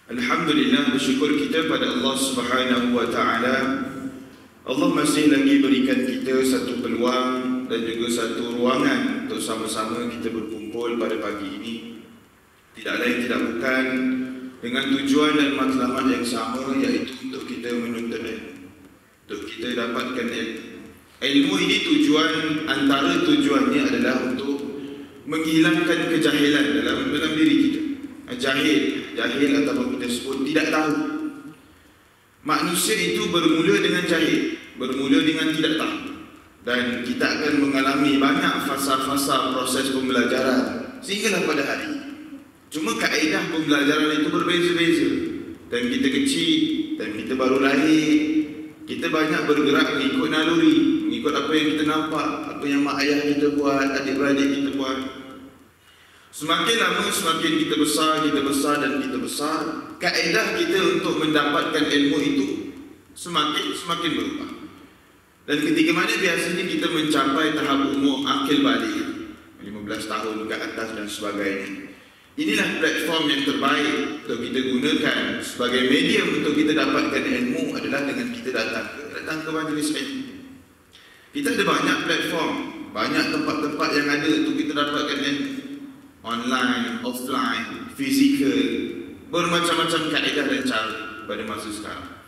Alhamdulillah, bersyukur kita pada Allah Subhanahu wa taala. Allah masih lagi berikan kita satu peluang dan juga satu ruangan untuk sama-sama kita berkumpul pada pagi ini. Tidak lain tidak bukan dengan tujuan dan matlamat yang sama, iaitu untuk kita menuntut ilmu, untuk kita dapatkan ilmu. Ilmu ini antara tujuannya adalah untuk menghilangkan kejahilan dalam diri kita. Jahil ataupun kita sebut tidak tahu. Manusia itu bermula dengan jahil, bermula dengan tidak tahu. Dan kita akan mengalami banyak fasa-fasa proses pembelajaran sehinggalah pada hari ini. Cuma kaedah pembelajaran itu berbeza-beza. Time kita kecil, time kita baru lahir, kita banyak bergerak mengikut naluri, mengikut apa yang kita nampak, apa yang mak ayah kita buat, adik-beradik kita buat. Semakin lama semakin kita besar dan kita besar, kaedah kita untuk mendapatkan ilmu itu semakin berubah. Dan ketika mana biasanya kita mencapai tahap umur akil balik, 15 tahun ke atas dan sebagainya, inilah platform yang terbaik untuk kita gunakan sebagai medium untuk kita dapatkan ilmu adalah dengan kita datang ke majlis ilmu. Kita ada banyak platform, banyak tempat-tempat yang ada untuk kita dapatkan ilmu. Online, offline, fizikal, bermacam-macam kaedah dan cara pada masa sekarang.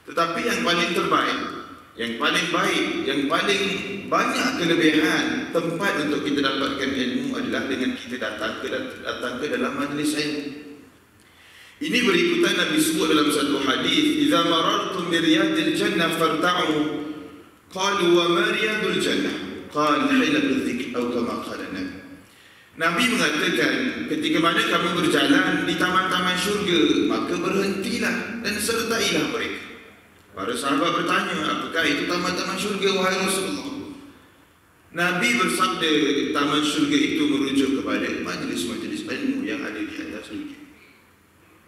Tetapi yang paling terbaik, yang paling baik, yang paling banyak kelebihan tempat untuk kita dapatkan ilmu adalah dengan kita datang ke dalam majlis ilmu. Ini berikutan Nabi sebut dalam satu hadis, "Idza marartum bi riyadil jannah farta'u." Qalu wa ma riyadul jannah? Qala hilaqul dzikr atau kama qala Nabi. Nabi mengatakan, ketika mana kamu berjalan di taman-taman syurga, maka berhentilah dan sertailah mereka. Para sahabat bertanya, apakah itu taman-taman syurga, wahai Rasulullah? Nabi bersabda, taman syurga itu merujuk kepada majlis-majlis ilmu yang ada di atas dunia.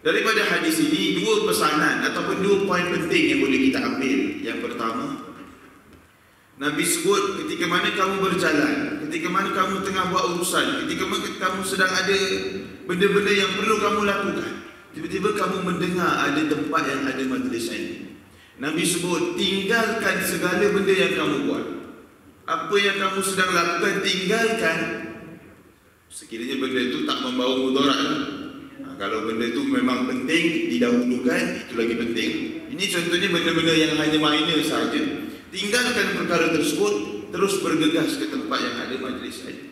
Daripada hadis ini, dua pesanan ataupun dua poin penting yang boleh kita ambil. Yang pertama, Nabi sebut ketika mana kamu berjalan, ketika mana kamu tengah buat urusan, ketika mana kamu sedang ada benda-benda yang perlu kamu lakukan, tiba-tiba kamu mendengar ada tempat yang ada majlis ilmu. Nabi sebut, tinggalkan segala benda yang kamu buat. Apa yang kamu sedang lakukan, tinggalkan. Sekiranya benda itu tak membawa mudarat. Kalau benda itu memang penting, didahulukan, itu lagi penting. Ini contohnya benda-benda yang hanya minor saja. Tinggalkan perkara tersebut, terus bergegas ke tempat yang ada majlis ilmu.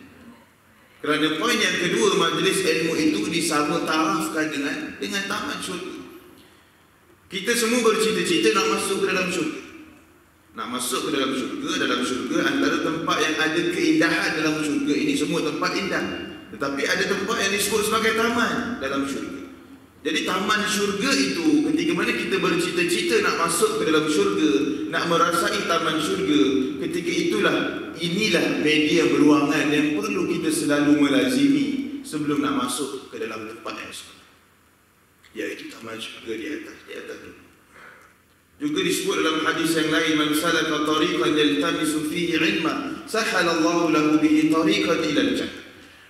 Kerana poin yang kedua, majlis ilmu itu disama tarafkan dengan taman syurga. Kita semua bercita-cita nak masuk ke dalam syurga. Nak masuk ke dalam syurga antara tempat yang ada keindahan dalam syurga ini semua tempat indah. Tetapi ada tempat yang disebut sebagai taman dalam syurga. Jadi taman syurga itu ketika mana kita bercita-cita nak masuk ke dalam syurga, nak merasai taman syurga, ketika inilah media beruangan yang perlu kita selalu melazimi sebelum nak masuk ke dalam tempat yang sama, iaitu taman syurga di atas dunia. Juga disebut dalam hadis yang lain, man salaka tariqan yaltamisu fihi ilma sahhalallahu lahu bihi tariqan ila al-jannah.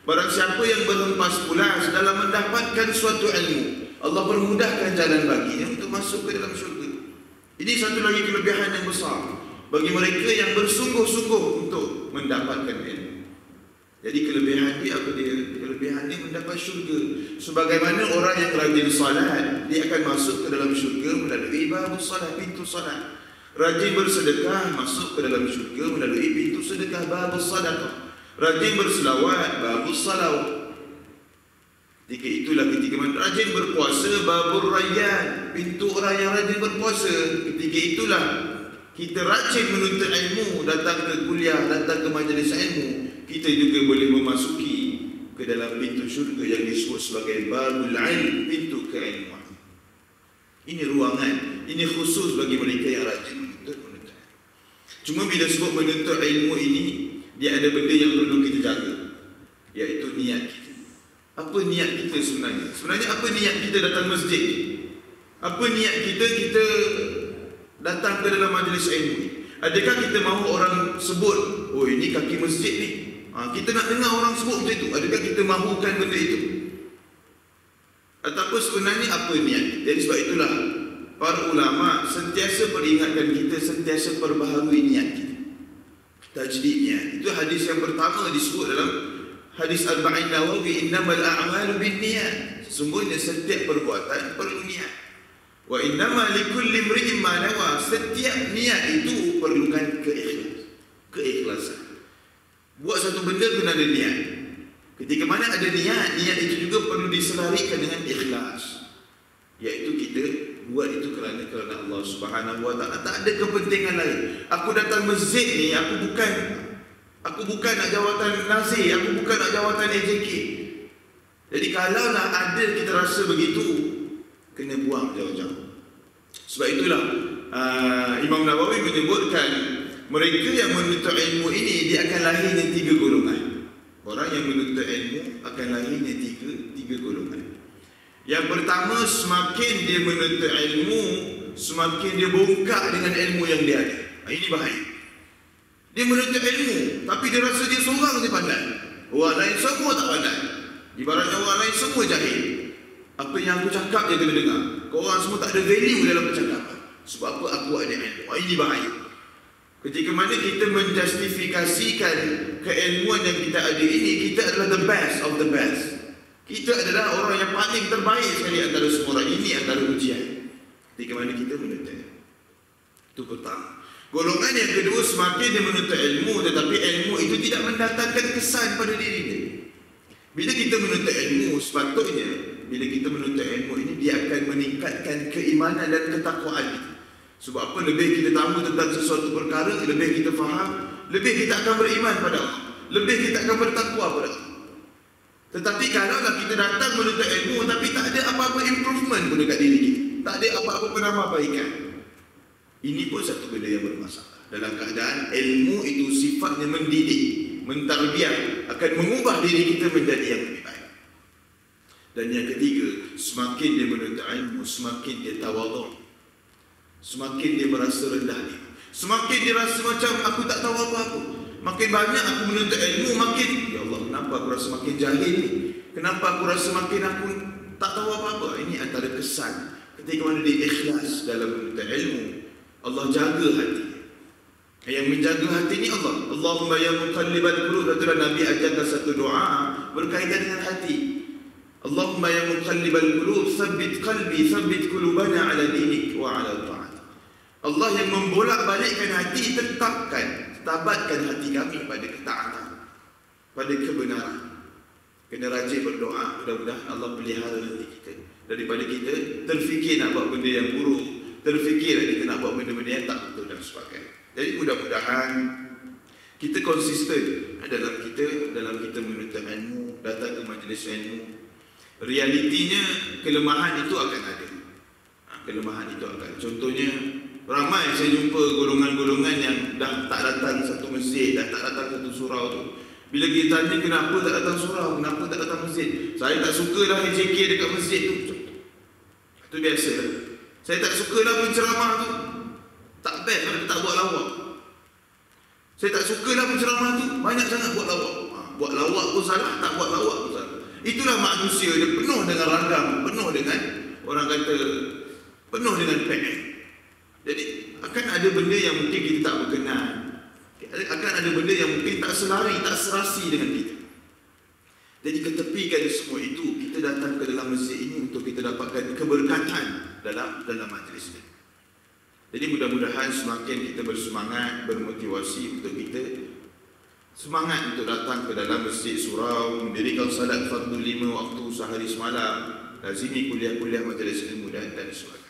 Barang siapa yang berhempas pulas dalam mendapatkan suatu ilmu, Allah permudahkan jalan baginya untuk masuk ke dalam syurga. Ini satu lagi kelebihan yang besar bagi mereka yang bersungguh-sungguh untuk mendapatkan ilmu. Jadi kelebihan dia apa dia? Kelebihan dia mendapat syurga. Sebagaimana orang yang rajin salat, dia akan masuk ke dalam syurga melalui babus salat, pintu salat. Rajin bersedekah, masuk ke dalam syurga melalui pintu sedekah, babus sadaqah. Rajin berselawat, babus salawat. Ketika mana rajin berpuasa, babur rayyan, pintu orang yang rajin berpuasa. Ketika itulah kita rajin menuntut ilmu, datang ke kuliah, datang ke majlis ilmu, kita juga boleh memasuki ke dalam pintu syurga yang disebut sebagai babul ilm, pintu keilmuan. Ini ruangan, ini khusus bagi mereka yang rajin menuntut ilmu. Cuma bila sebut menuntut ilmu ini, dia ada benda yang perlu kita jaga, iaitu niat kita. Apa niat kita sebenarnya? Sebenarnya apa niat kita datang masjid? Apa niat kita datang ke dalam majlis ilmu? Adakah kita mahu orang sebut, oh ini kaki masjid ni? Kita nak dengar orang sebut macam itu. Adakah kita mahukan benda itu? Ataupun sebenarnya apa niat? Jadi sebab itulah para ulama sentiasa peringatkan kita, sentiasa perbaharui niat kita. Tajdid niat. Itu hadis yang pertama disebut dalam hadis Arba'in Nawawi, innamal a'malu binniyat. Sesungguhnya setiap perbuatan perlu niat. Wa innama likulli imri'in ma nawa. Setiap niat itu perlukan keikhlasan. Buat satu benda kena ada niat. Ketika mana ada niat, niat itu juga perlu diselarikan dengan ikhlas. Iaitu kita buat itu kerana Allah Subhanahu wa taala, tak ada kepentingan lain. Aku datang masjid ni, aku bukan nak jawatan nazir, aku bukan nak jawatan AJK. Jadi kalaulah ada kita rasa begitu, kena buang jauh-jauh. Sebab itulah Imam Nawawi menyebutkan mereka yang menuntut ilmu ini, dia akan lahirnya 3 golongan. Orang yang menuntut ilmu akan lahirnya tiga golongan. Yang pertama, semakin dia menuntut ilmu, semakin dia bongkak dengan ilmu yang dia ada. Ini bahaya. Dia menuntut ilmu, tapi dia rasa dia seorang dia pandai. Orang lain semua tak pandai. Ibaratnya orang lain semua jahil. Apa yang aku cakap dia kena dengar. Korang semua tak ada value dalam percakapan. Sebab apa? Aku ada ilmu. Ini bahaya. Ketika mana kita menjustifikasikan keilmuan yang kita ada ini, kita adalah the best of the best. Kita adalah orang yang paling terbaik sekali antara semua orang. Ini antara ujian. Ketika mana kita menuntut. Itu pertama. Golongan yang kedua, semakin dia menuntut ilmu, tetapi ilmu itu tidak mendatangkan kesan pada diri dia. Bila kita menuntut ilmu, sepatutnya bila kita menuntut ilmu ini, dia akan meningkatkan keimanan dan ketakwaan kita. Sebab apa? Lebih kita tahu tentang sesuatu perkara, lebih kita faham, lebih kita akan beriman pada Allah, lebih kita akan bertakwa pada Allah. Tetapi kalaulah kita datang menuntut ilmu tapi tak ada apa-apa improvement pun dekat diri kita, tak ada apa-apa penambahbaikan, ini pun satu benda yang bermasalah. Dalam keadaan ilmu itu sifatnya mendidik, mentarbiah, akan mengubah diri kita menjadi yang lebih baik. Dan yang ketiga, semakin dia menuntut ilmu, semakin dia tawadhu, semakin dia merasa rendah diri, semakin dia rasa macam aku tak tahu apa-apa. Makin banyak aku menuntut ilmu, makin ya Allah, kenapa aku rasa makin jahil ni? Kenapa aku rasa makin aku tak tahu apa-apa? Ini antara kesan ketika mana dia ikhlas dalam menuntut ilmu. Allah jaga hati. Yang menjaga hati ni Allah. Allahumma ya muqallibal qulub. Itulah Nabi ajarkan satu doa berkaitan dengan hati. Allahumma ya muqallibal qulub, tsabbit qalbi, tsabbit qulubana ala dinik wa ala ta'at. Allah yang membolak-balikkan hati, tabatkan hati kami pada ketaatan, pada kebenaran. Kena rajin berdoa, mudah-mudahan Allah pelihara hati kita daripada kita terfikir nak buat benda yang buruk, terfikir kita nak buat benda-benda yang tak betul dan sebagainya. Jadi mudah-mudahan kita konsisten dalam kita menuntut ilmu, datang ke majlis ilmu. Realitinya kelemahan itu akan ada. Kelemahan itu akan. Contohnya, ramai saya jumpa golongan-golongan yang dah tak datang satu masjid, dah tak datang satu surau tu. Bila kita tanya kenapa tak datang surau, kenapa tak datang masjid, saya tak suka dah AJK dekat masjid tu. Itu biasa lah. Saya tak suka lah penceramah tu, tak best lah, tak buat lawak. Saya tak suka lah penceramah tu, banyak sangat buat lawak. Buat lawak pun salah, tak buat lawak pun salah. Itulah manusia, dia penuh dengan ragam, penuh dengan, orang kata, penuh dengan PM. Jadi akan ada benda yang mungkin kita tak berkenan, akan ada benda yang mungkin tak selari, tak serasi dengan kita. Jadi ketepikan semua itu, kita datang ke dalam masjid ini untuk kita dapatkan keberkatan dalam majlis ini. Jadi mudah-mudahan semakin kita bersemangat, bermotivasi untuk kita semangat untuk datang ke dalam masjid surau, mendirikan salat fardu 5 waktu sehari semalam, lazimi kuliah-kuliah majlis ilmu dan sebagainya.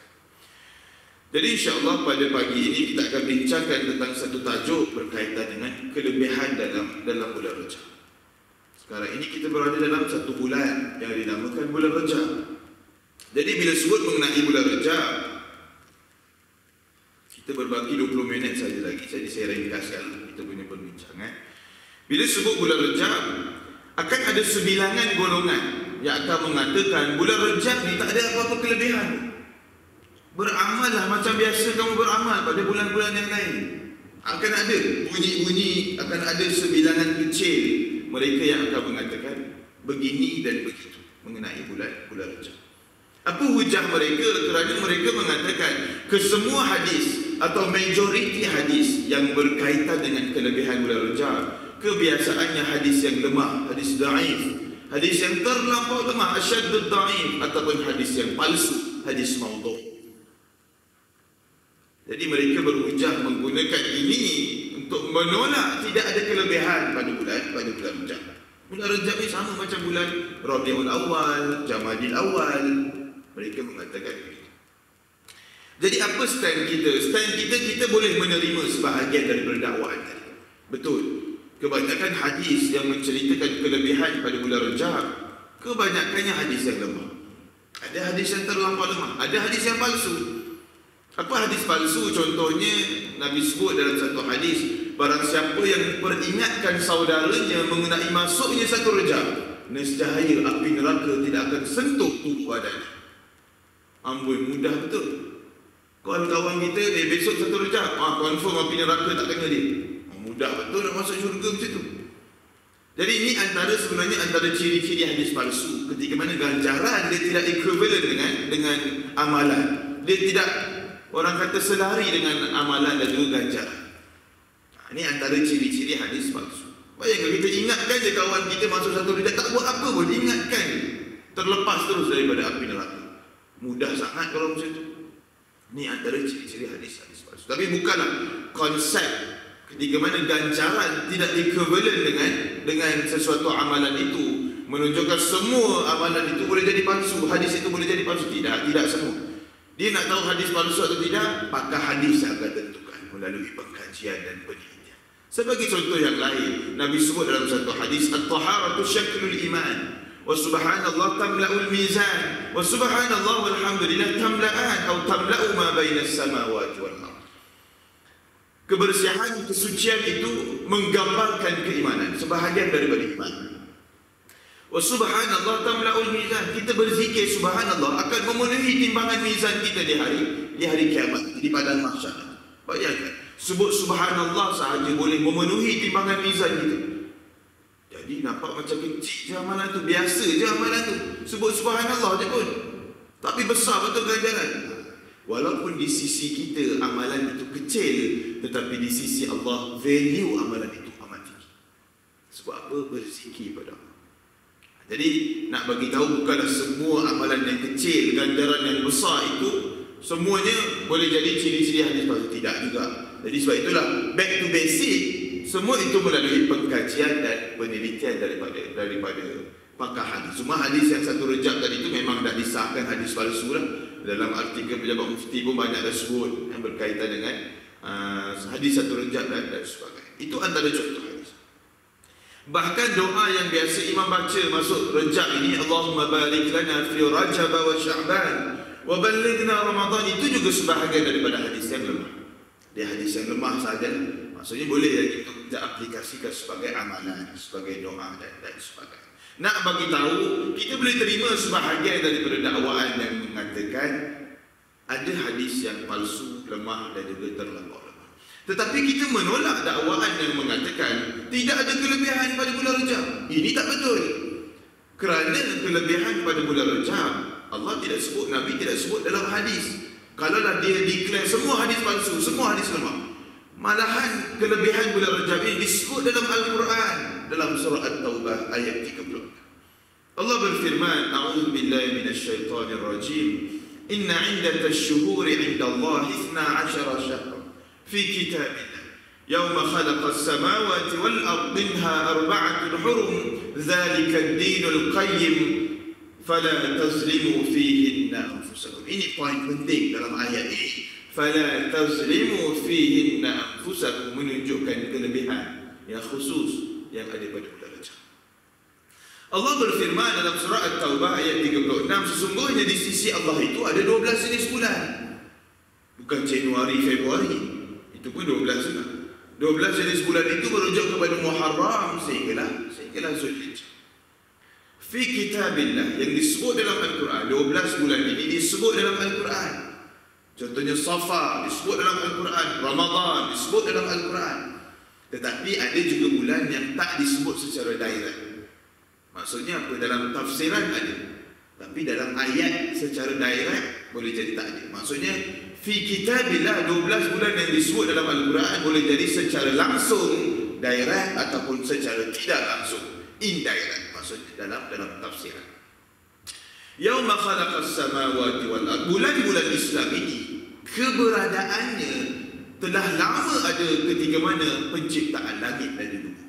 Jadi insya-Allah pada pagi ini kita akan bincangkan tentang satu tajuk berkaitan dengan kelebihan dalam bulan Rajab. Sekarang ini kita berada dalam satu bulan yang dinamakan bulan Rajab. Jadi bila sebut mengenai bulan Rajab, kita berbagi 20 minit saja lagi. Jadi saya ringkaskan kita punya perbincangan. Bila sebut bulan Rajab, akan ada sebilangan golongan yang akan mengatakan bulan Rajab ni tak ada apa-apa kelebihan. Beramallah macam biasa kamu beramal pada bulan-bulan yang lain. Akan ada bunyi-bunyi, akan ada sebilangan kecil mereka yang akan mengatakan begini dan begitu mengenai bulan Rajab. Apa hujah mereka? Kerana mereka mengatakan kesemua hadis atau majoriti hadis yang berkaitan dengan kelebihan bulan Rajab, kebiasaannya hadis yang lemah, hadis dhaif, hadis yang terlampau lemah, asyaddud dhaif, ataupun hadis yang palsu, hadis maudhu'. Jadi mereka berhujah menggunakan ini untuk menolak tidak ada kelebihan pada bulan Rajab. Bulan Rajab ni sama macam bulan Rabiul Awal, Jamadil Awal. Mereka mengatakan begitu. Jadi apa stand kita? Stand kita boleh menerima sebahagian daripada dakwaan tadi. Betul. Kebanyakan hadis yang menceritakan kelebihan pada bulan Rajab, kebanyakannya hadis yang lemah. Ada hadis yang terlampau lemah, ada hadis yang palsu. Apa hadis palsu? Contohnya Nabi sebut dalam satu hadis, barang siapa yang peringatkan saudaranya mengenai masuknya satu Rajab, nescaya api neraka tidak akan sentuh tubuh badannya. Amboi, mudah betul. Kawan-kawan kita, besok satu Rajab, confirm api neraka tak kena dia. Mudah betul nak masuk syurga macam tu. Jadi ini sebenarnya antara ciri-ciri hadis palsu, ketika mana ganjaran dia tidak equivalent dengan amalan. Dia tidak, orang kata, selari dengan amalan dan juga ganjaran. Ini antara ciri-ciri hadis palsu. Bayangkan kita ingatkan je kawan kita masuk satu Rajab, tak buat apa pun, ingatkan, terlepas terus daripada api neraka. Mudah sangat kalau macam tu. Ini antara ciri-ciri hadis palsu. Tapi bukanlah konsep ketika mana ganjaran tidak equivalent dengan sesuatu amalan itu, menunjukkan semua amalan itu boleh jadi palsu, hadis itu boleh jadi palsu. Tidak semua. Dia nak tahu hadis palsu atau tidak, pakar hadis yang akan tentukan melalui pengkajian dan penelitian. Sebagai contoh yang lain, Nabi sebut dalam satu hadis, at-taharatu syaklul iman, wa subhanallah tamla'ul mizan, wa subhanallah walhamdulillah tamla'an atau tamla'u ma bainas samawati wal ardh. Kebersihan, kesucian itu menggambarkan keimanan, sebahagian daripada iman. Wa subhanallah tamla'ul mizan, kita berzikir subhanallah akan memenuhi timbangan mizan kita di hari kiamat, di padang mahsyar. Bayangkan, sebut subhanallah sahaja boleh memenuhi timbangan mizan kita. Jadi nampak macam kecil je amalan tu, biasa je amalan tu, sebut subhanallah je pun, tapi besar betul ganjaran. Walaupun di sisi kita amalan itu kecil, tetapi di sisi Allah value amalan itu amat tinggi. Sebab apa? Berzikir pada Allah. Jadi nak bagi tahu, bukanlah semua amalan yang kecil, ganjaran yang besar itu semuanya boleh jadi ciri-ciri hadis palsu. Tidak juga. Jadi sebab itulah back to basic, semua itu melalui pengkajian dan penelitian daripada pakar hadis. Cuma hadis yang satu Rajab tadi itu memang dah disahkan hadis palsu lah. Dalam artikel pejabat mufti pun banyak dah sebut yang berkaitan dengan hadis satu Rajab dan sebagainya. Itu antara contoh hadis. Bahkan doa yang biasa imam baca masuk Rajab ini, Allahumma barik lana fi Rajab wa Sya'ban wa ballighna Ramadan, itu juga sebahagian daripada hadis yang lemah. Dia hadis yang lemah saja, maksudnya boleh kita aplikasikan sebagai amalan, sebagai doa dan sebagainya. Nak bagi tahu, kita boleh terima sebahagian daripada dakwaan yang mengatakan ada hadis yang palsu, lemah dan juga terlampau lemah. Tetapi kita menolak dakwaan yang mengatakan tidak ada kelebihan pada bulan Rajab. Ini tak betul. Kerana kelebihan pada bulan Rajab, Allah tidak sebut, Nabi tidak sebut dalam hadis. Kalaulah dia declare semua hadis palsu, semua hadis lemah, malahan kelebihan bulan Rajab ini disebut dalam Al-Quran, dalam surah At-Taubah ayat 30. Allah berfirman, A'udzu billahi minasyaitonir rajim. Inna 'iddatash shuhuri 'indallahi 12 syahran fi kitabillah yawma khalaqas samawati wal ardi minha arba'atun hurum dzalika ad-dinul qayyim fala tazlimu fihinna anfusakum. Ini poin penting dalam ayat ini. Fala tazlimu fihinna anfusakum, menunjukkan kelebihan yang khusus yang ada pada bulan Rajab. Allah berfirman dalam surah At-Taubah ayat 36, sesungguhnya di sisi Allah itu ada 12 jenis bulan. Bukan Januari, Februari. Itu pun 12 juga. 12 jenis bulan itu merujuk kepada Muharram sehinggalah Zulhijjah. Fi kitabillah, yang disebut dalam Al-Quran, 12 bulan ini disebut dalam Al-Quran. Contohnya Safar disebut dalam Al-Quran, Ramadan disebut dalam Al-Quran. Tetapi ada juga bulan yang tak disebut secara direct. Maksudnya apa? Dalam tafsiran ada, Tapi dalam ayat secara direct boleh jadi tak ada. Maksudnya fi kitabillah 12 bulan yang disebut dalam Al-Quran boleh jadi secara langsung direct ataupun secara tidak langsung indirect, maksudnya dalam tafsiran. Yauma khalaqas samawati wal ard. Bulan-bulan Islam ini keberadaannya telah lama ada ketika mana penciptaan langit dan bumi.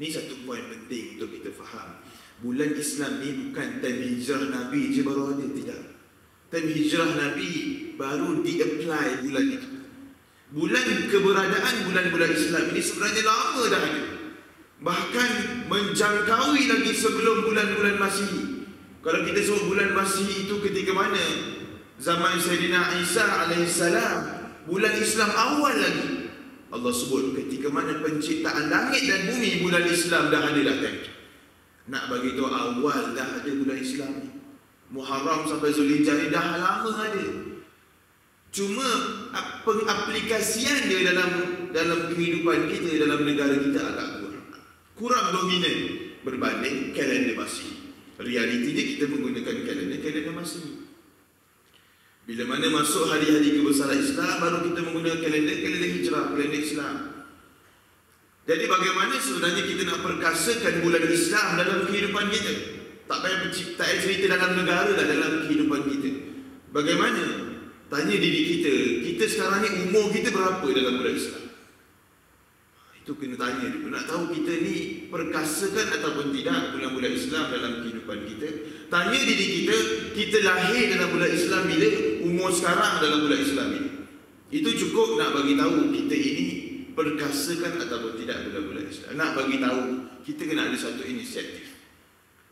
Ini satu poin penting untuk kita faham. Bulan Islam ni bukan time hijrah Nabi je baru ada, tidak. Time hijrah Nabi baru di-apply bulan itu. Bulan keberadaan bulan-bulan Islam ini sebenarnya lama dah ada. Bahkan menjangkaui lagi sebelum bulan-bulan Masihi. Kalau kita sebut bulan Masihi itu ketika mana? Zaman Sayyidina Isa alaihissalam. Bulan Islam awal lagi. Allah sebut ketika mana penciptaan langit dan bumi, bulan Islam dah ada dah. Nak bagi tahu awal dah ada bulan Islam ni. Muharram sampai Zulhijjah ni dah lama ada. Cuma pengaplikasian dia dalam kehidupan kita, dalam negara kita agak kurang dominan berbanding kalender Masihi. Realitinya kita menggunakan kalender Masihi. Bila mana masuk hari-hari kebesaran Islam, baru kita menggunakan kalender hijrah, kalender Islam. Jadi bagaimana sebenarnya kita nak perkasakan bulan Islam dalam kehidupan kita? Tak payah cerita dalam negara lah, dalam kehidupan kita. Bagaimana? Tanya diri kita, kita sekarang ni umur kita berapa dalam bulan Islam? Itu kena tanya dulu. Nak tahu kita ni perkasakan ataupun tidak bulan-bulan Islam dalam kehidupan kita. Tanya diri kita, kita lahir dalam bulan Islam bila, umur sekarang dalam bulan Islam ini. Itu cukup nak bagi tahu kita ini perkasakan ataupun tidak bulan-bulan Islam. Nak bagi tahu, kita kena ada satu inisiatif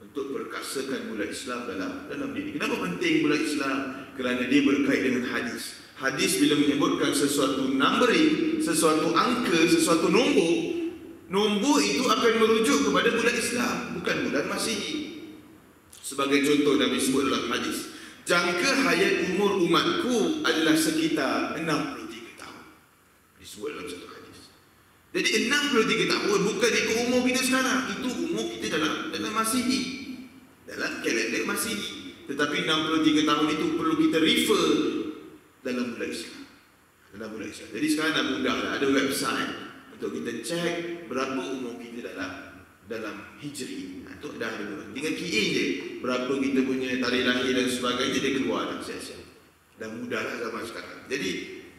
untuk perkasakan bulan Islam dalam diri. Kenapa penting bulan Islam? Kerana dia berkait dengan hadis. Hadis bila menyebutkan sesuatu numbering, sesuatu angka, sesuatu nombor itu akan merujuk kepada bulan Islam, bukan bulan Masihi. Sebagai contoh Nabi sebut dalam hadis, jangka hayat umur umatku adalah sekitar 63 tahun. Disebut dalam satu hadis. Jadi 63 tahun bukan ikut umur kita sekarang, itu umur kita dalam Masihi, dalam kalender Masihi. Tetapi 63 tahun itu perlu kita refer dalam bulan Islam. Dalam bulan Islam. Jadi sekarang dah mudah lah, ada website untuk kita cek berapa umur kita dalam Hijri. Itu dah ada. Tinggal key in je berapa kita punya tarikh lahir dan sebagainya, dia keluar dah siap-siap. Dah mudah lah zaman sekarang. Jadi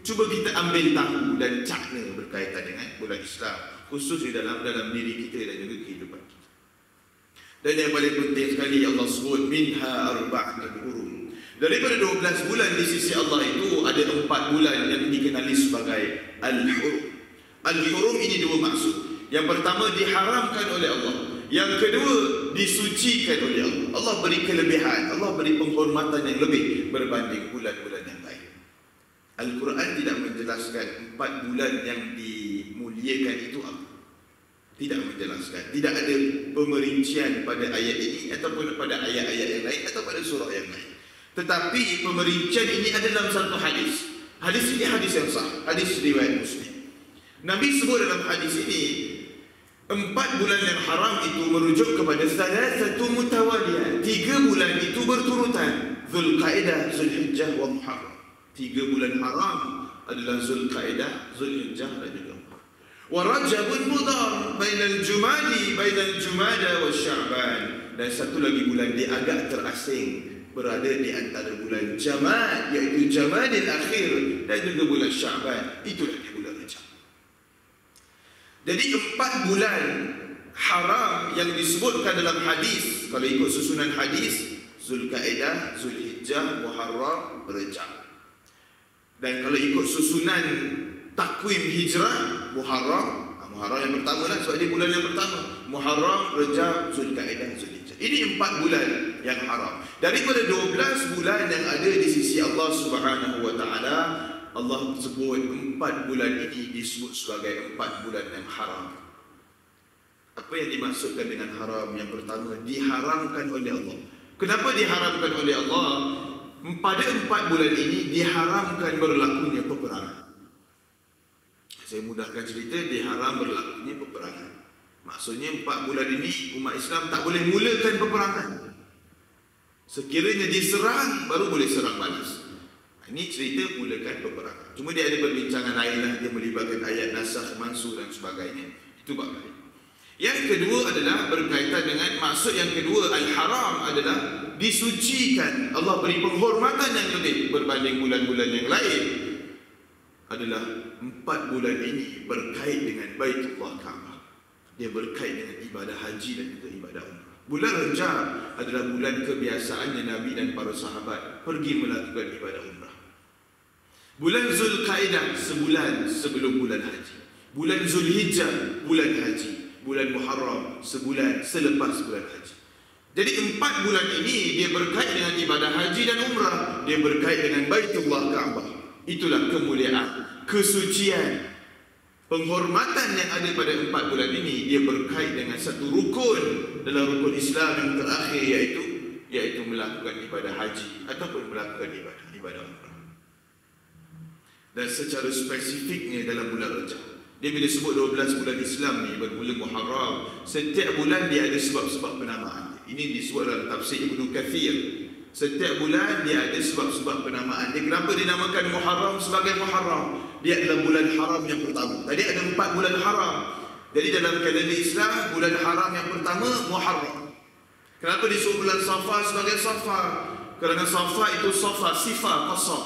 cuba kita ambil tahu dan cakna berkaitan dengan bulan Islam, khusus di dalam diri kita dan juga kehidupan kita. Dan yang paling penting sekali Allah sebut minha arba'atul hurum. Daripada 12 bulan di sisi Allah itu ada 4 bulan yang dikenali sebagai Al-Hurum. Al-Hurum ini dua maksud. Yang pertama diharamkan oleh Allah. Yang kedua disucikan oleh Allah. Allah beri kelebihan, Allah beri penghormatan yang lebih berbanding bulan-bulan yang lain. Al-Quran tidak menjelaskan 4 bulan yang dimuliakan itu apa. Tidak menjelaskan. Tidak ada pemerincian pada ayat ini ataupun pada ayat-ayat yang lain atau pada surah yang lain. Tetapi pemerincian ini ada dalam satu hadis. Hadis ini hadis yang sah, hadis riwayat Muslim. Nabi sebut dalam hadis ini 4 bulan yang haram itu merujuk kepada salasatu mutawaliyah. 3 bulan itu berturutan. Zulqaidah, Zulhijjah wa Muharram. 3 bulan haram adalah Zulqaidah, Zulhijjah dan juga Muharram. Wa Rajabun Mudhar bainal Jumada wa Sya'ban. Dan satu lagi bulan dia agak terasing, berada di antara bulan Jamad, iaitu Jamadil Akhir, dan juga bulan Sya'ban. Itulah dia bulan Rajab. Jadi 4 bulan haram yang disebutkan dalam hadis, kalau ikut susunan hadis, Zulqaidah, Zulhijjah, Muharram, Rajab. Dan kalau ikut susunan takwim hijrah, Muharram yang pertama lah, sebab dia bulan yang pertama. Muharram, Rajab, Zulqaidah, Zulhijjah. Ini 4 bulan yang haram. Daripada 12 bulan yang ada di sisi Allah Subhanahu wa taala, Allah sebut 4 bulan ini disebut sebagai 4 bulan yang haram. Apa yang dimaksudkan dengan haram? Yang pertama, diharamkan oleh Allah. Kenapa diharamkan oleh Allah? Pada 4 bulan ini diharamkan berlakunya peperangan. Saya mudahkan cerita, diharam berlakunya peperangan. Maksudnya 4 bulan ini umat Islam tak boleh mulakan peperangan. Sekiranya diserang, baru boleh serang balas. Ini cerita mulakan peperangan. Cuma dia ada perbincangan lain lah, dia melibatkan ayat nasakh mansukh dan sebagainya. Itu bab lain. Yang kedua adalah berkaitan dengan maksud yang kedua, al-haram adalah disucikan. Allah beri penghormatan yang lebih berbanding bulan-bulan yang lain. Adalah 4 bulan ini berkait dengan Baitullah Ka'bah. Dia berkait dengan ibadah haji dan juga ibadah umrah. Bulan Rajab adalah bulan kebiasaannya Nabi dan para sahabat pergi melakukan ibadah umrah. Bulan Zulkaidah sebulan sebelum bulan haji. Bulan Zulhijjah bulan haji. Bulan Muharram sebulan selepas bulan haji. Jadi 4 bulan ini dia berkait dengan ibadah haji dan umrah. Dia berkait dengan Baitullah Ka'bah. Itulah kemuliaan, kesucian, penghormatan yang ada pada 4 bulan ini. Dia berkait dengan satu rukun dalam rukun Islam yang terakhir, iaitu melakukan ibadah haji ataupun melakukan ibadah umrah. Dan secara spesifiknya dalam bulan Rajab, dia bila sebut 12 bulan Islam ni bermula Muharram, setiap bulan dia ada sebab-sebab penamaan. Ini disebut dalam tafsir Ibnu Katsir. Setiap bulan dia ada sebab-sebab penamaan. Dia kenapa dinamakan Muharram sebagai Muharram? Dia adalah bulan haram yang pertama. Tadi ada 4 bulan haram. Jadi dalam kalender Islam, bulan haram yang pertama Muharram. Kenapa disebut bulan Safar sebagai Safar? Kerana Safar itu Safar, sifar, kosong.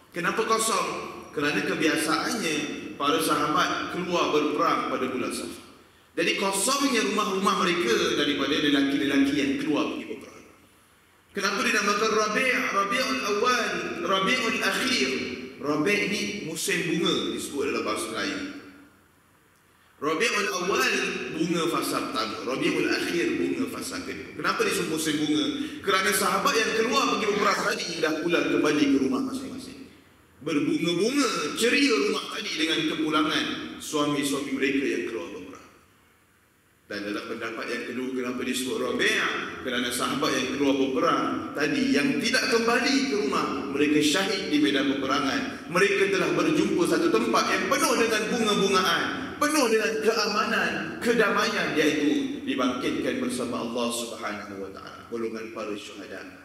Kenapa kosong? Kerana kebiasaannya para sahabat keluar berperang pada bulan Safar. Jadi kosongnya rumah-rumah mereka daripada lelaki-lelaki yang keluar pergi berperang. Kenapa dinamakan Rabi'? Rabi'ul Awal, Rabi'ul Akhir. Rabi' ini musim bunga disebut dalam bahasa Melayu. Rabi'ul Awal bunga fasa pertama, Rabi'ul Akhir bunga fasa kedua. Kenapa disebut musim bunga? Kerana sahabat yang keluar pergi berperang tadi dah pulang kembali ke rumah masing-masing. Berbunga-bunga, ceria rumah tadi dengan kepulangan suami-suami mereka yang keluar berperang. Dan dalam pendapat yang kedua, kenapa disebut Rabi'? Kerana sahabat yang keluar berperang tadi yang tidak kembali ke rumah, mereka syahid di medan peperangan. Mereka telah berjumpa satu tempat yang penuh dengan bunga-bungaan, penuh dengan keamanan, kedamaian, iaitu dibangkitkan bersama Allah Subhanahu wa taala, golongan para syuhada.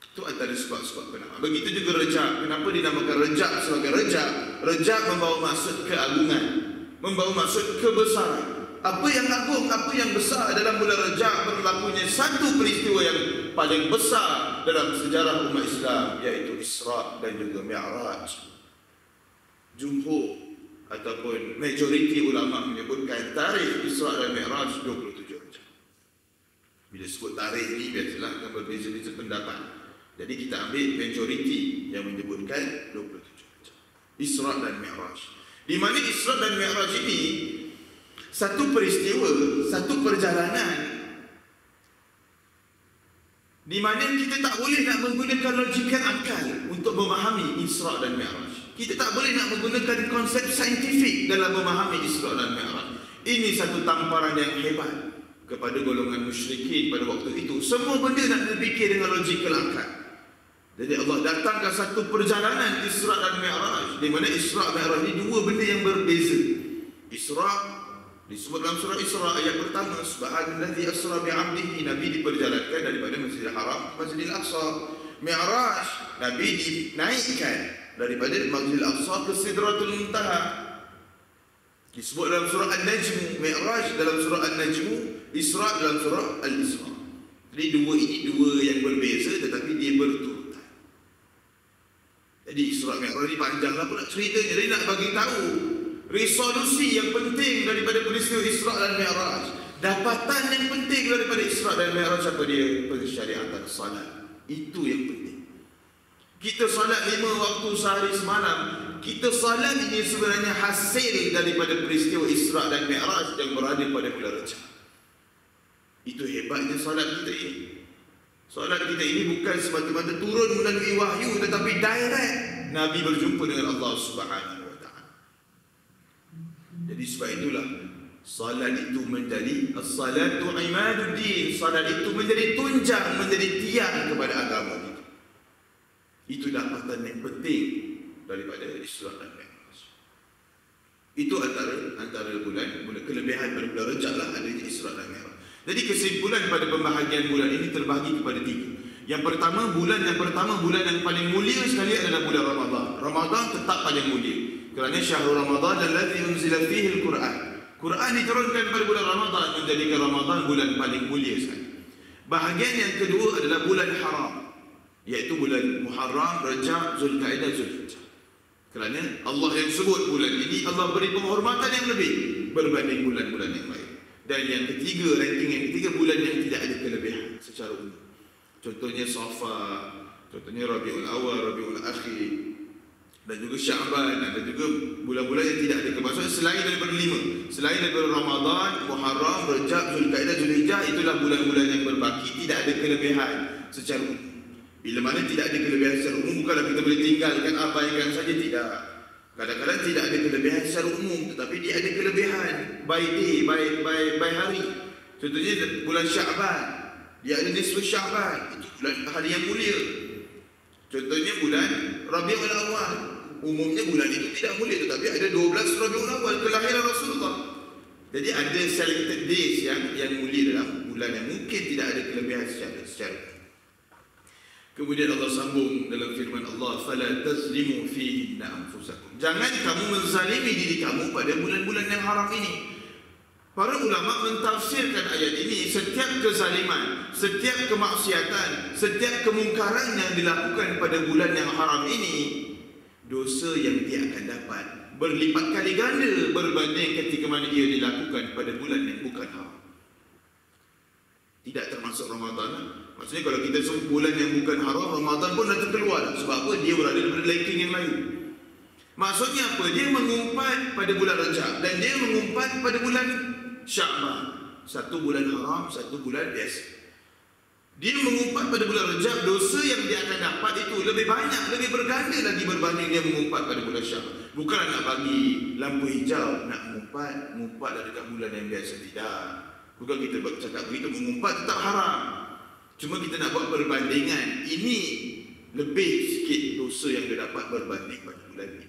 Itu antara sebab-sebab kenapa. Begitu juga Rajab. Kenapa dinamakan Rajab sebagai Rajab? Rajab membawa maksud keagungan, membawa maksud kebesaran. Apa yang agung, apa yang besar dalam bulan Rajab berlakunya satu peristiwa yang paling besar dalam sejarah umat Islam, iaitu Isra' dan juga Mi'raj. Jumhur ataupun majoriti ulama menyebutkan tarikh Isra' dan Mi'raj 27 Rajab. Bila sebut tarikh ini biasalah akan berbeza-beza pendapat. Jadi kita ambil majoriti yang menyebutkan 27 Rajab. Isra' dan Mi'raj. Di mana Isra' dan Mi'raj ini satu peristiwa, satu perjalanan di mana kita tak boleh nak menggunakan logika akal untuk memahami Isra' dan Mi'raj. Kita tak boleh nak menggunakan konsep saintifik dalam memahami Isra' dan Mi'raj. Ini satu tamparan yang hebat kepada golongan musyrikin pada waktu itu. Semua benda nak berfikir dengan logika akal. Jadi Allah datangkan satu perjalanan Isra' dan Mi'raj, di mana Isra' dan Mi'raj ini dua benda yang berbeza. Isra' disebut dalam surah Isra' ayat pertama, subhanallazi asra bi'abdihi, Nabi diperjalankan daripada Masjidil Haram ke Masjidil Aqsa. Mi'raj, Nabi dinaikkan daripada Masjidil Aqsa ke Sidratul Muntaha. Disebut dalam surah An-Najm, Mi'raj dalam surah An-Najm, Isra' dalam surah Al-Isra'. Jadi dua ini dua yang berbeza tetapi dia berturutan. Jadi Isra' Mi'raj ini panjanglah pula ceritanya. Dia nak bagi tahu resolusi yang penting daripada peristiwa Isra' dan Mi'raj. Dapatan yang penting daripada Isra' dan Mi'raj apa dia? Pensyariatan salat. Itu yang penting. Kita salat 5 waktu sehari semalam. Kita salat ini sebenarnya hasil daripada peristiwa Isra' dan Mi'raj yang berada pada bulan Rajab. Itu hebatnya salat kita ini. Salat kita ini bukan semata-mata turun melalui wahyu, tetapi direct Nabi berjumpa dengan Allah Subhanahu. Jadi sebab itulah salat itu menjadi as-salatu imaduddin. Salat itu menjadi tunjang, menjadi tiang kepada agama kita. Itu dapatan yang penting daripada Isra' dan Mi'raj. Itu antara bulan kelebihan pada bulan Rajab lah adanya Isra' dan Mi'raj. Jadi kesimpulan pada pembahagian bulan ini terbahagi kepada 3. Yang pertama, bulan yang paling mulia sekali adalah bulan Ramadan. Ramadan tetap paling mulia. Kerana syahrul Ramadan alladzi unzila fihi al-Quran. Quran diturunkan pada bulan Ramadan, menjadikan Ramadan bulan paling mulia sekali. Bahagian yang kedua adalah bulan haram, iaitu bulan Muharram, Rajab, Zulkaidah, Zulhijjah. Kerana Allah yang sebut bulan ini, Allah beri penghormatan yang lebih berbanding bulan-bulan yang lain. Dan yang ketiga, ranking yang ketiga, bulan yang tidak ada kelebihan secara umum. Contohnya Safar, contohnya Rabiul Awal, Rabiul Akhir, dan juga Syaban, dan juga bulan-bulan yang tidak ada kelebihan. Selain daripada 5, selain daripada Ramadan, Muharram, Rajab, Zulkaidah, Zulhijjah, itulah bulan-bulan yang berbaki, tidak ada kelebihan secara umum. Bila mana tidak ada kelebihan secara umum, bukanlah kita boleh tinggalkan, abaikan saja, tidak. Kadang-kadang tidak ada kelebihan secara umum, tetapi dia ada kelebihan by day, by hari. Contohnya bulan Syaban, dia ada nisfu Syaban, itu bulan hari yang mulia. Contohnya bulan Rabiul Awal, umumnya bulan itu tidak mulia, tetapi ada 12 Rabiul Awal, kelahiran Rasulullah. Jadi ada selected days yang mulia dalam bulan yang mungkin tidak ada kelebihan secara. Kemudian Allah sambung dalam firman Allah, fala tazlimu fihi anfusakum. Jangan kamu menzalimi diri kamu pada bulan-bulan yang haram ini. Para ulama mentafsirkan ayat ini, setiap kezaliman, setiap kemaksiatan, setiap kemungkaran yang dilakukan pada bulan yang haram ini, dosa yang dia akan dapat berlipat kali ganda berbanding ketika mana ia dilakukan pada bulan yang bukan haram. Tidak termasuk Ramadan. Maksudnya kalau kita sebut bulan yang bukan haram, Ramadan pun dah terkeluar. Sebab apa? Dia berada pada ranking yang lain. Maksudnya apa? Dia mengumpat pada bulan Rajab dan dia mengumpat pada bulan Syaban. Satu bulan haram, satu bulan biasa. Dia mengumpat pada bulan Rajab, dosa yang dia akan dapat itu lebih banyak, lebih berganda lagi berbanding dia mengumpat pada bulan Syaban. Bukan nak bagi lampu hijau, nak mengumpat dekat bulan yang biasa, tidak. Bukan kita cakap begitu, mengumpat tetap haram. Cuma kita nak buat perbandingan, ini lebih sikit dosa yang dia dapat berbanding pada bulan ini.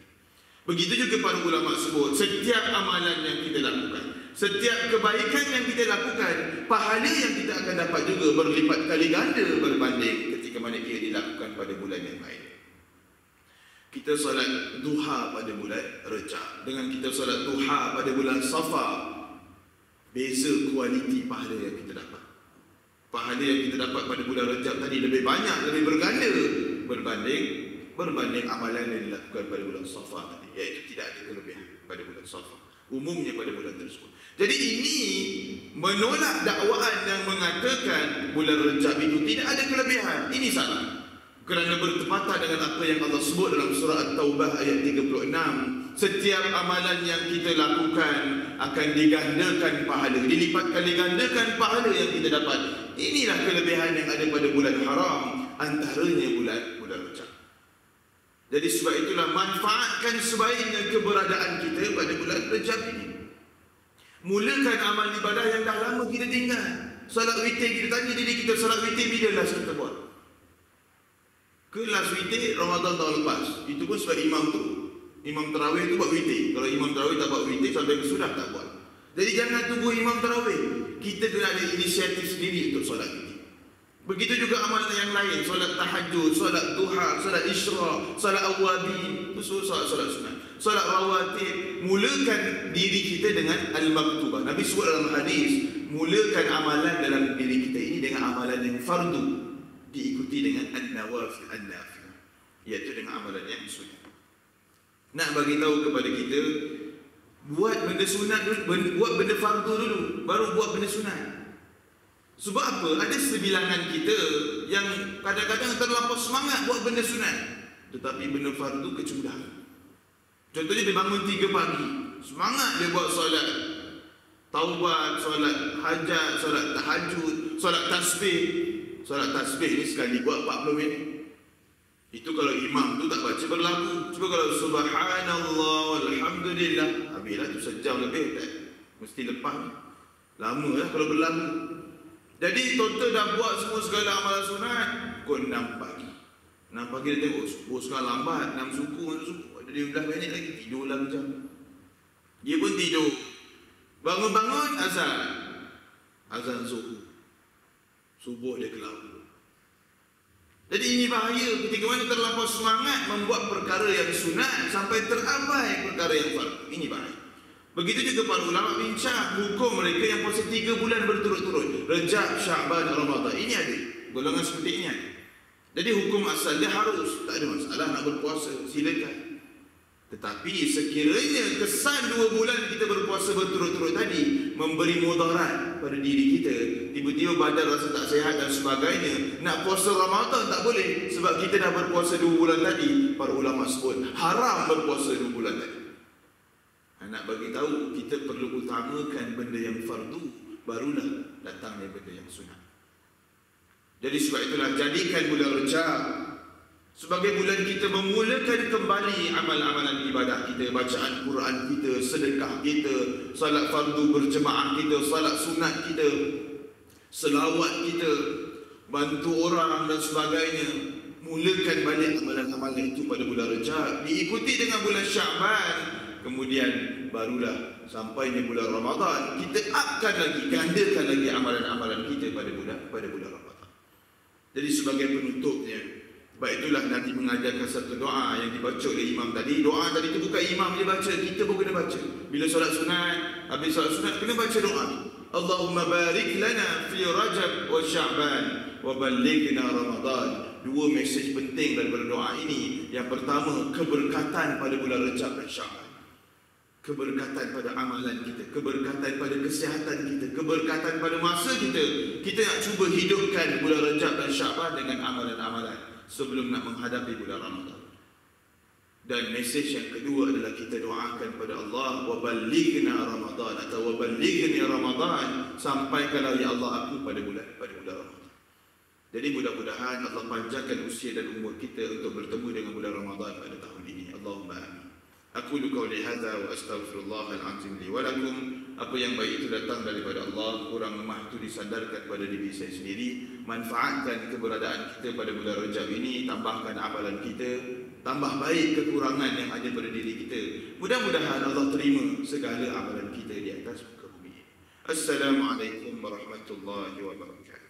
Begitu juga para ulama sebut, setiap amalan yang kita lakukan, setiap kebaikan yang kita lakukan, pahala yang kita akan dapat juga berlipat kali ganda berbanding ketika mana ia dilakukan pada bulan yang lain. Kita solat duha pada bulan Rajab dengan kita solat duha pada bulan Safar, beza kualiti pahala yang kita dapat. Pahala yang kita dapat pada bulan Rajab tadi lebih banyak, lebih berganda berbanding amalan yang dilakukan pada bulan Safar tadi, iaitu tidak ada kelebihan pada bulan Safar, umumnya pada bulan tersebut. Jadi ini menolak dakwaan yang mengatakan bulan Rajab itu tidak ada kelebihan. Ini salah, kerana bertepatan dengan apa yang Allah sebut dalam surah At-Taubah ayat 36. Setiap amalan yang kita lakukan akan digandakan pahala, dilipat kali gandakan pahala yang kita dapat. Inilah kelebihan yang ada pada bulan haram, antaranya bulan Rajab. Jadi sebab itulah manfaatkan sebaiknya keberadaan kita pada bulan Rajab ini. Mulakan amal ibadah yang dah lama kita tinggal. Salat witir, kita tanya diri kita, salat witir bila last kita buat? Ke last witir Ramadan tahun lepas. Itu pun sebab Imam tarawih tu buat witir. Kalau imam tarawih tak buat witir, sampai ke sudah tak buat. Jadi jangan tunggu imam tarawih. Kita kena ada inisiatif sendiri untuk solat witir. Begitu juga amalan yang lain, solat tahajud, solat duha, solat isyraq, solat awabin, itu solat sunat. Solat rawatib. Mulakan diri kita dengan al-maktubah. Nabi sebut dalam hadis, mulakan amalan dalam diri kita ini dengan amalan yang fardu, diikuti dengan an-nawafil, an-nafil, iaitu dengan amalan yang sunnah. Nak bagi tahu kepada kita, buat benda sunat dulu, buat benda fardu dulu, baru buat benda sunat. Sebab apa? Ada sebilangan kita yang kadang-kadang terlampau semangat buat benda sunat, tetapi benda fardu kecundahan. Contohnya dia bangun 3 pagi, semangat dia buat solat taubat, solat hajat, solat tahajud, solat tasbih. Solat tasbih ni sekali buat 40 minit. Itu kalau imam tu tak baca berlagu. Cuba kalau subhanallah walhamdulillah, habislah tu sejam lebih, tak? Mesti lepas. Lama lah kalau berlagu. Jadi total dah buat semua segala amalan sunat pukul 6 pagi. 6 pagi dia tengok, oh sekarang lambat, 6 suku, ada 15 minit lagi, tidur lah macam. Dia pun tidur. Bangun-bangun azan zuhur. Subuh dia kelar. Jadi ini bahaya ketika mana terlampau semangat membuat perkara yang sunat sampai terabai perkara yang fardu. Ini bahaya. Begitu juga para ulama bincang hukum mereka yang puasa 3 bulan berturut-turut, Rejab, Sya'ban, Ramadan. Ini ada golongan seperti ini ada. Jadi hukum asal dia harus, tak ada masalah nak berpuasa, silakan. Tetapi sekiranya kesan 2 bulan kita berpuasa berturut-turut tadi memberi mudarat pada diri kita, tiba-tiba badan rasa tak sihat dan sebagainya, nak puasa Ramadan tak boleh sebab kita dah berpuasa 2 bulan tadi. Para ulama sebut haram berpuasa 2 bulan tadi. Nak bagi tahu kita perlu utamakan benda yang fardu, barulah datangnya benda yang sunat. Jadi sebab itulah jadikan bulan Rejab sebagai bulan kita memulakan kembali amal-amalan ibadah kita, bacaan Quran kita, sedekah kita, salat fardu berjemaah kita, salat sunat kita, selawat kita, bantu orang dan sebagainya. Mulakan balik amalan-amalan itu pada bulan Rejab, diikuti dengan bulan Sya'ban, kemudian barulah sampainya bulan Ramadan kita upkan lagi, gandakan lagi amalan-amalan kita pada bulan Ramadan. Jadi sebagai penutupnya, baik itulah Nabi mengajarkan satu doa yang dibaca oleh imam tadi. Doa tadi itu bukan imam dia baca, kita pun kena baca. Bila solat sunat, habis solat sunat kena baca doa ni. Allahumma barik lana fi Rajab wa Sya'ban wa ballighna Ramadan. 2 mesej penting daripada doa ini. Yang pertama, keberkatan pada bulan Rejab dan Sya'ban. Keberkatan pada amalan kita, keberkatan pada kesihatan kita, keberkatan pada masa kita. Kita nak cuba hidupkan bulan Rejab dan Sya'ban dengan amalan-amalan sebelum nak menghadapi bulan Ramadan. Dan mesej yang kedua adalah kita doakan pada Allah, wa ballighna Ramadan atau wa ballighni Ramadan, sampaikanlah ya Allah aku pada bulan Ramadan. Jadi mudah-mudahan Allah panjangkan usia dan umur kita untuk bertemu dengan bulan Ramadan pada tahun ini. Allahumma amin. Aku qauli hadza wa astaghfirullahal azim li wa lakum. Apa yang baik itu datang daripada Allah, kurang lemah itu disandarkan pada diri saya sendiri. Manfaatkan keberadaan kita pada bulan Rejab ini, tambahkan amalan kita, tambah baik kekurangan yang ada pada diri kita. Mudah-mudahan Allah terima segala amalan kita di atas muka bumi. Assalamualaikum warahmatullahi wabarakatuh.